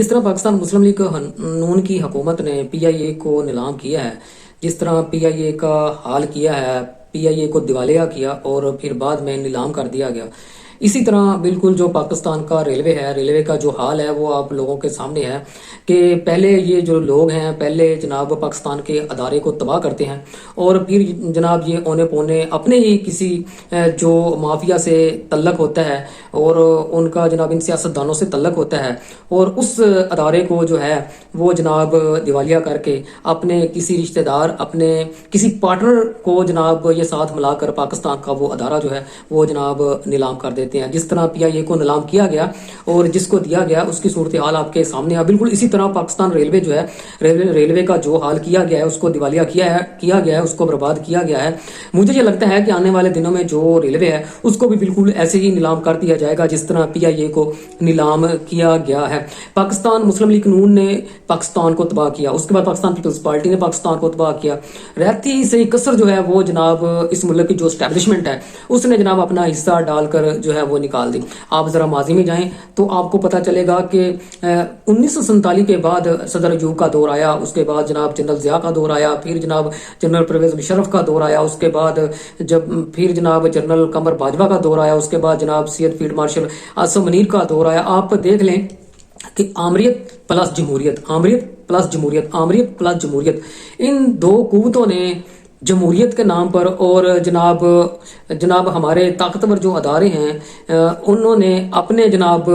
जिस तरह पाकिस्तान मुस्लिम लीग नून की हुकूमत ने पीआईए को नीलाम किया है, जिस तरह पीआईए का हाल किया है, पीआईए को दिवालिया किया और फिर बाद में नीलाम कर दिया गया, इसी तरह बिल्कुल जो पाकिस्तान का रेलवे है, रेलवे का जो हाल है वो आप लोगों के सामने है कि पहले ये जो लोग हैं पहले जनाब पाकिस्तान के अदारे को तबाह करते हैं और फिर जनाब ये औने पौने अपने ही किसी जो माफिया से तल्लक होता है और उनका जनाब इन सियासतदानों से तल्लक होता है और उस अदारे को जो है वो जनाब दिवालिया करके अपने किसी रिश्तेदार, अपने किसी पार्टनर को जनाब ये साथ मिलाकर पाकिस्तान का वो अदारा जो है वो जनाब नीलाम कर देते हैं। जिस तरह पीआईए को नीलाम किया गया और जिसको दिया गया उसकी सूरत हाल आपके सामने है। बिल्कुल इसी तरह पाकिस्तान रेलवे जो है, रेलवे का जो हाल किया गया है, उसको दिवालिया किया गया है, उसको बर्बाद किया गया है। मुझे ये लगता है कि आने वाले दिनों में जो रेलवे है उसको भी बिल्कुल ऐसे ही नीलाम कर दिया जाएगा जिस तरह पीआईए को नीलाम किया गया है। पाकिस्तान मुस्लिम लीग नून ने पाकिस्तान को तबाह किया, उसके बाद पाकिस्तान पीपल्स पार्टी ने पाकिस्तान को तबाह किया। रहती से कसर जो है वो जनाब इस मुल्क की जो स्टैब्लिशमेंट है उसने जनाब अपना हिस्सा डालकर जो है वो निकाल दी। आप जरा माजी में जाएं तो आपको पता चलेगा कि 1947 के बाद सदर अयूब का दौर आया, उसके बाद जनाब जनरल जिया का दौर आया, फिर जनाब जनरल परवेज मुशर्रफ का दौर आया, उसके बाद जब फिर जनाब जनरल कमर बाजवा का दौर आया, उसके बाद जनाब सैयद फील्ड मार्शल आसिम मुनीर का दौर आया। आप देख लें कि आमरीत प्लस जमहूरियत, आमरीत प्लस जमहूरियत, आमरीत प्लस जमहूरियत, इन दो कुव्वतों ने जमहूरियत के नाम पर और जनाब हमारे ताकतवर जो अदारे हैं उन्होंने अपने जनाब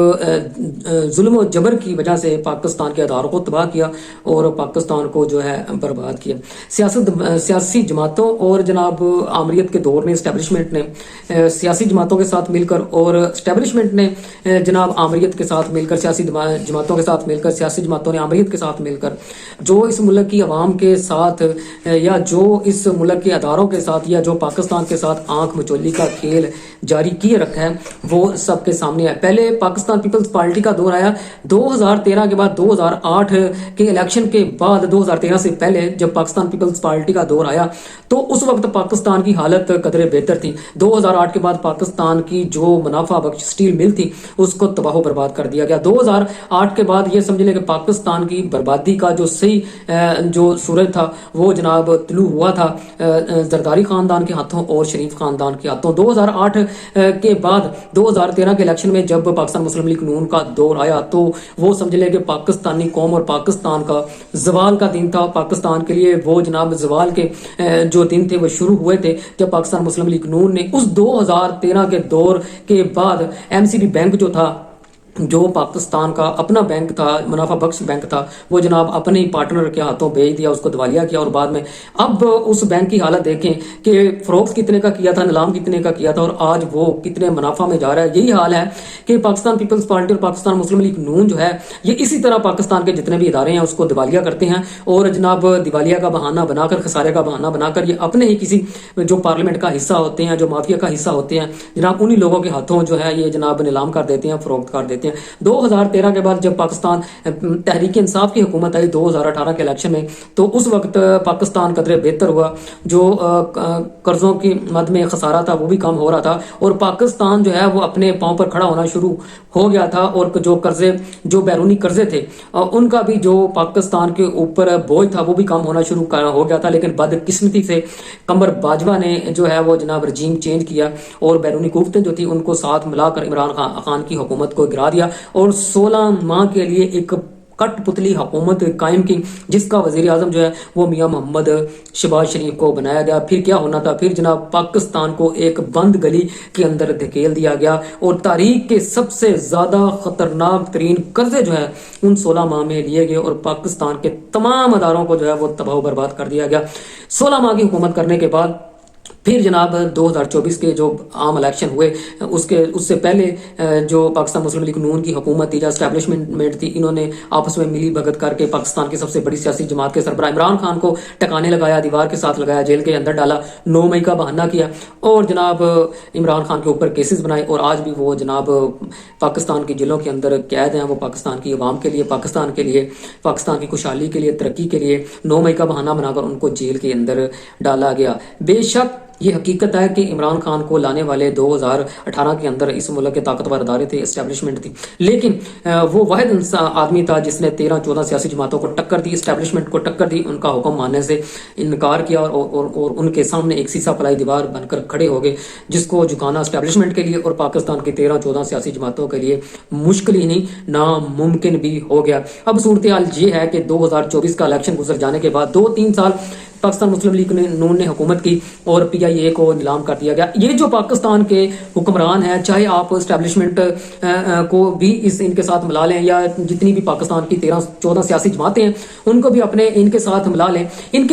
जुल्म और जबर की वजह से पाकिस्तान के अदारों को तबाह किया और पाकिस्तान को जो है बर्बाद किया। सियासी जमातों और जनाब आमरीत के दौर में इस्टेब्लिशमेंट ने सियासी जमातों के साथ मिलकर और इस्टेब्लिशमेंट ने जनाब आमरीत के साथ मिलकर, सियासी जमातों के साथ मिलकर, सियासी जमातों ने आमरीत के साथ मिलकर जो इस मुल्क की आवाम के साथ या जो इस मुल्क के अदारों के साथ या जो पाकिस्तान के साथ आंख मचोली का खेल जारी किए रखा है वो सबके सामने है। पहले पाकिस्तान पीपल्स पार्टी का दौर आया 2013 के बाद, 2008 के इलेक्शन के बाद, 2013 से पहले जब पाकिस्तान पीपल्स पार्टी का दौर आया तो उस वक्त पाकिस्तान की हालत कदरे बेहतर थी। 2008 के बाद पाकिस्तान की जो मुनाफा बख्श स्टील मिल थी उसको तबाह बर्बाद कर दिया गया। 2008 के बाद ये समझ लें कि पाकिस्तान की बर्बादी का जो सही जो सूरज था वो जनाब तुलू हुआ था जरदारी खानदान के हाथों और शरीफ खानदान के हाथों। 2008 के बाद 2013 के इलेक्शन में जब पाकिस्तान मुस्लिम लीग नून का दौर आया तो वो समझ ले कि पाकिस्तानी कौम और पाकिस्तान का जवाल का दिन था। पाकिस्तान के लिए वो जनाब जवाल के जो दिन थे वो शुरू हुए थे जब पाकिस्तान मुस्लिम लीग नून ने उस 2013 के दौर के बाद एमसीबी बैंक जो था, जो पाकिस्तान का अपना बैंक था, मुनाफा बख्श बैंक था, वो जनाब अपने ही पार्टनर के हाथों भेज दिया, उसको दिवालिया किया और बाद में अब उस बैंक की हालत देखें कि फरोख्त कितने का किया था, नीलाम कितने का किया था और आज वो कितने मुनाफा में जा रहा है। यही हाल है कि पाकिस्तान पीपल्स पार्टी और पाकिस्तान मुस्लिम लीग नून जो है ये इसी तरह पाकिस्तान के जितने भी इदारे हैं उसको दिवालिया करते हैं और जनाब दिवालिया का बहाना बनाकर, खसारे का बहाना बनाकर ये अपने ही किसी जो पार्लियामेंट का हिस्सा होते हैं, जो माफिया का हिस्सा होते हैं, जनाब उन्हीं लोगों के हाथों जो है ये जनाब नीलाम कर देते हैं, फरोख्त कर देते हैं। 2013 के बाद जब पाकिस्तान तहरीक इंसाफ की हुकूमत आई 2018 के इलेक्शन में तो उस वक्त पाकिस्तान कदरे बेहतर हुआ, जो कर्जों की मद में खसारा था वो भी कम हो रहा था और पाकिस्तान जो है वो अपने पांव पर खड़ा होना शुरू हो गया था और जो कर्जे, जो बैरूनी कर्जे थे उनका भी जो पाकिस्तान के ऊपर बोझ था वो भी कम होना शुरू हो गया था। लेकिन बदकिस्मती से कमर बाजवा ने जो है वो जनाब रजीम चेंज किया और बैरूनी कुव्वतें जो थी उनको साथ मिलाकर इमरान खान की हुकूमत को गिरा दिया और 16 माह के लिए एक कठपुतली हुकूमत कायम की जिसका वजीर आजम जो है वो मियां मोहम्मद शहबाज शरीफ को बनाया गया। फिर क्या होना था, फिर जनाब पाकिस्तान को एक बंद गली के अंदर धकेल दिया गया और तारीख के सबसे ज्यादा खतरनाक तरीन कर्जे जो है उन 16 माह में लिए गए और पाकिस्तान के तमाम अदारों को जो है वो तबाह बर्बाद कर दिया गया। 16 माह की हुकूमत करने के बाद फिर जनाब 2024 के जो आम इलेक्शन हुए उससे पहले जो पाकिस्तान मुस्लिम लीग नून की हुकूमत थी, जो एस्टैब्लिशमेंट थी, इन्होंने आपस में मिली भगत करके पाकिस्तान की सबसे बड़ी सियासी जमात के सरबराह इमरान खान को टकाने लगाया, दीवार के साथ लगाया, जेल के अंदर डाला, 9 मई का बहाना किया और जनाब इमरान खान के ऊपर केसेस बनाए और आज भी वो जनाब पाकिस्तान की जेलों के अंदर कैद हैं। वो पाकिस्तान की आवाम के लिए, पाकिस्तान के लिए, पाकिस्तान की खुशहाली के लिए, तरक्की के लिए 9 मई का बहाना बनाकर उनको जेल के अंदर डाला गया। बेशक یہ حقیقت ہے کہ عمران خان کو لانے والے 2018 کے اندر اس ملک کے طاقتور ادارے تھے، اسٹیبلشمنٹ تھی، لیکن وہ واحد آدمی تھا جس نے 13-14 سیاسی جماعتوں کو ٹکر دی، اسٹیبلشمنٹ کو ٹکر دی، ان کا حکم ماننے سے انکار کیا اور ان کے سامنے ایک سیسا پلائی دیوار بن کر کھڑے ہو گئے، جس کو جھکانا اسٹیبلشمنٹ کے لیے اور پاکستان کی 13-14 سیاسی جماعتوں کے لیے مشکل ہی نہیں ناممکن بھی ہو گیا۔ اب صورتحال یہ ہے کہ 2024 کا الیکشن گزر جانے کے بعد 2-3 سال پاکستان مسلم لیگ نون نے حکومت کی اور پی آئی اے کو نیلام کر دیا گیا۔ یہ جو پاکستان کے حکمران ہیں، چاہے آپ اسٹیبلشمنٹ کو بھی ان کے ساتھ ملا لیں یا جتنی بھی پاکستان کی 13-14 سیاسی جماعتیں ہیں ان کو بھی ان کے ساتھ ملا لیں، ان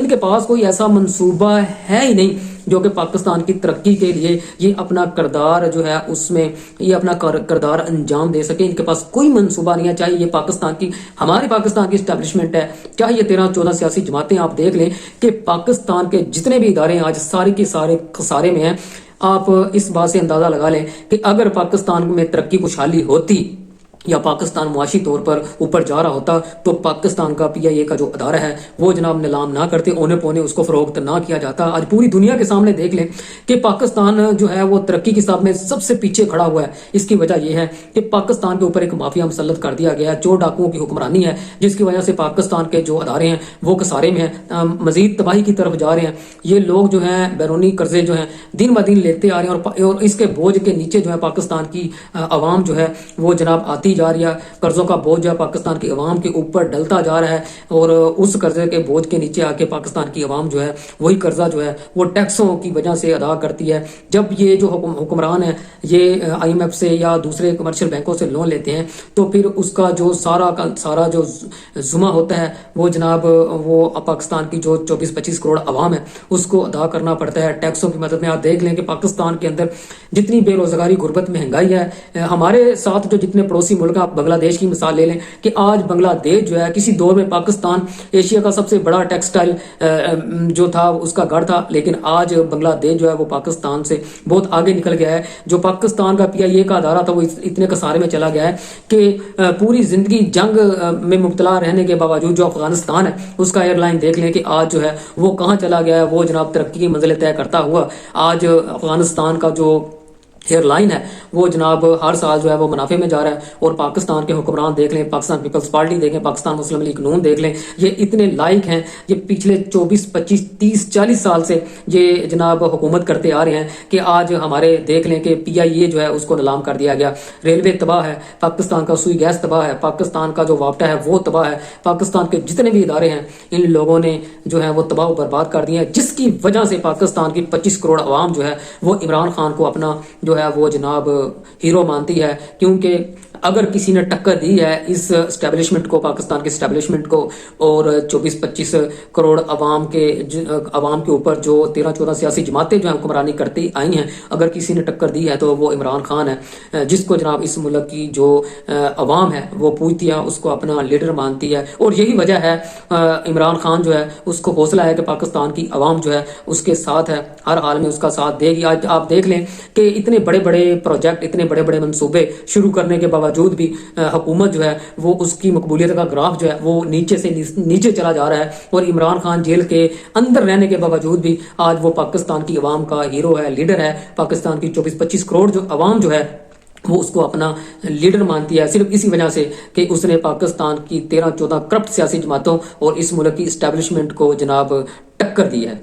کے پاس کوئی ایسا منصوبہ ہے ہی نہیں جو کہ پاکستان کی ترقی کے لیے یہ اپنا کردار جو ہے اس میں یہ اپنا کردار انجام دے سکے۔ ان کے پاس کوئی منصوبہ نہیں ہے، چاہے یہ ہمارے پاکستان کی اسٹیبلشمنٹ ہے، چاہے یہ 13-14 سیاسی جماعتیں۔ آپ دیکھ لیں کہ پاکستان کے جتنے بھی ادارے ہیں آج سارے کے سارے خسارے میں ہیں۔ آپ اس بات سے اندازہ لگا لیں کہ اگر پاکستان میں ترقی خوشحالی ہوتی یا پاکستان معاشی طور پر اوپر جا رہا ہوتا تو پاکستان کا پی آئی اے کا جو ادارہ ہے وہ جناب نیلام نہ کرتے، اونے پونے اس کو فروخت نہ کیا جاتا۔ آج پوری دنیا کے سامنے دیکھ لیں کہ پاکستان جو ہے وہ ترقی کی صاحب میں سب سے پیچھے کھڑا ہوا ہے۔ اس کی وجہ یہ ہے کہ پاکستان کے اوپر ایک مافیا مسلط کر دیا گیا ہے، چور ڈاکوؤں کی حکمرانی ہے، جس کی وجہ سے پاکستان کے جو ادارے ہیں وہ خسارے میں ہیں، مزید تباہی کی طرف جا رہے ہیں۔ یہ لوگ جو ہیں بیرونی قرضے جو ہیں دن بہ دن لیتے آ رہے ہیں اور اس کے بوجھ کے نیچے جو ہے پاکستان کی عوام جو ہے وہ جناب آتی جا رہی ہے۔ قرضوں کا بوجھ جو ہے پاکستان کی عوام کے اوپر ڈلتا جا رہا ہے اور اس قرضے کے بوجھ کے نیچے آ کے پاکستان کی عوام جو ہے وہی قرضہ جو ہے وہ ٹیکسوں کی وجہ سے ادا کرتی ہے۔ جب یہ جو حکمران ہیں یہ آئی ایم ایف سے یا دوسرے کمرشل بینکوں سے لون لیتے ہیں تو پھر اس کا جو سارا جو ذمہ ہوتا ہے وہ جناب وہ پاکستان کی جو 24-25 کروڑ عوام ہے اس کو ادا کرنا پڑتا ہے ٹیکسوں کی مدد میں۔ آپ دیکھ لیں کہ پاکستان کے اندر جتنی بے روزگاری، غربت، مہنگائی ہے، ہمارے ساتھ جو جتنے پڑوسی ملک ہیں، بنگلہ دیش کی مثال لے لیں کہ آج بنگلہ دیش جو ہے کسی دور میں پاکستان ایشیا کا سب سے بڑا ٹیکسٹائل جو تھا اس کا گھر تھا، لیکن آج بنگلہ دیش جو ہے وہ پاکستان سے بہت آگے نکل گیا ہے۔ جو پاکستان کا پی آئی اے کا ادارہ تھا وہ اتنے خسارے میں چلا گیا ہے کہ پوری زندگی جنگ میں مبتلا رہنے کے باوجود جو افغانستان ہے اس کا ایئر لائن دیکھ لیں کہ آج جو ہے وہ کہاں چلا گیا ہے۔ وہ جناب ترقی کی منزلیں طے کرتا ہوا آج افغانستان کا جو ایئر لائن ہے وہ جناب ہر سال جو ہے وہ منافع میں جا رہا ہے۔ اور پاکستان کے حکمران دیکھ لیں، پاکستان پیپلز پارٹی دیکھ لیں، پاکستان مسلم لیگ نون دیکھ لیں، یہ اتنے لائق ہیں، یہ پچھلے 24-25-30-40 سال سے یہ جناب حکومت کرتے آ رہے ہیں کہ آج ہمارے دیکھ لیں کہ پی آئی اے جو ہے اس کو نیلام کر دیا گیا، ریلوے تباہ ہے، پاکستان کا سوئی گیس تباہ ہے، پاکستان کا جو وابٹا ہے وہ تباہ ہے، پاکستان کے جتنے بھی ادارے ہیں ان لوگوں نے جو ہے وہ تباہ و برباد کر دیے ہیں، جس کی وجہ سے پاکستان کی 25 کروڑ عوام جو ہے وہ عمران خان کو اپنا جو ہے وہ جناب ہیرو مانتی ہے۔ کیونکہ اگر کسی نے ٹکر دی ہے اس اسٹیبلشمنٹ کو، پاکستان کے اسٹیبلشمنٹ کو، اور 24-25 کروڑ عوام کے اوپر جو 13-14 سیاسی جماعتیں جو ہیں حکمرانی کرتی آئی ہیں، اگر کسی نے ٹکر دی ہے تو وہ عمران خان ہے، جس کو جناب اس ملک کی جو عوام ہے وہ پوجتی ہے، اس کو اپنا لیڈر مانتی ہے۔ اور یہی وجہ ہے عمران خان جو ہے اس کو حوصلہ ہے کہ پاکستان کی عوام جو ہے اس کے ساتھ ہے، ہر حال میں اس کا ساتھ دے گی۔ آج آپ دیکھ لیں کہ اتنے بڑے بڑے پروجیکٹ، اتنے بڑے بڑے منصوبے شروع کرنے کے باوجود بھی حکومت جو ہے وہ اس کی مقبولیت کا گراف جو ہے وہ نیچے سے نیچے چلا جا رہا ہے۔ اور عمران خان جیل کے اندر رہنے کے باوجود بھی آج وہ پاکستان کی عوام کا ہیرو ہے، لیڈر ہے۔ پاکستان کی 24-25 کروڑ جو عوام جو ہے وہ اس کو اپنا لیڈر مانتی ہے، صرف اسی وجہ سے کہ اس نے پاکستان کی 13-14 کرپٹ سیاسی جماعتوں اور اس ملک کی اسٹیبلشمنٹ کو جناب ٹکر دی ہے۔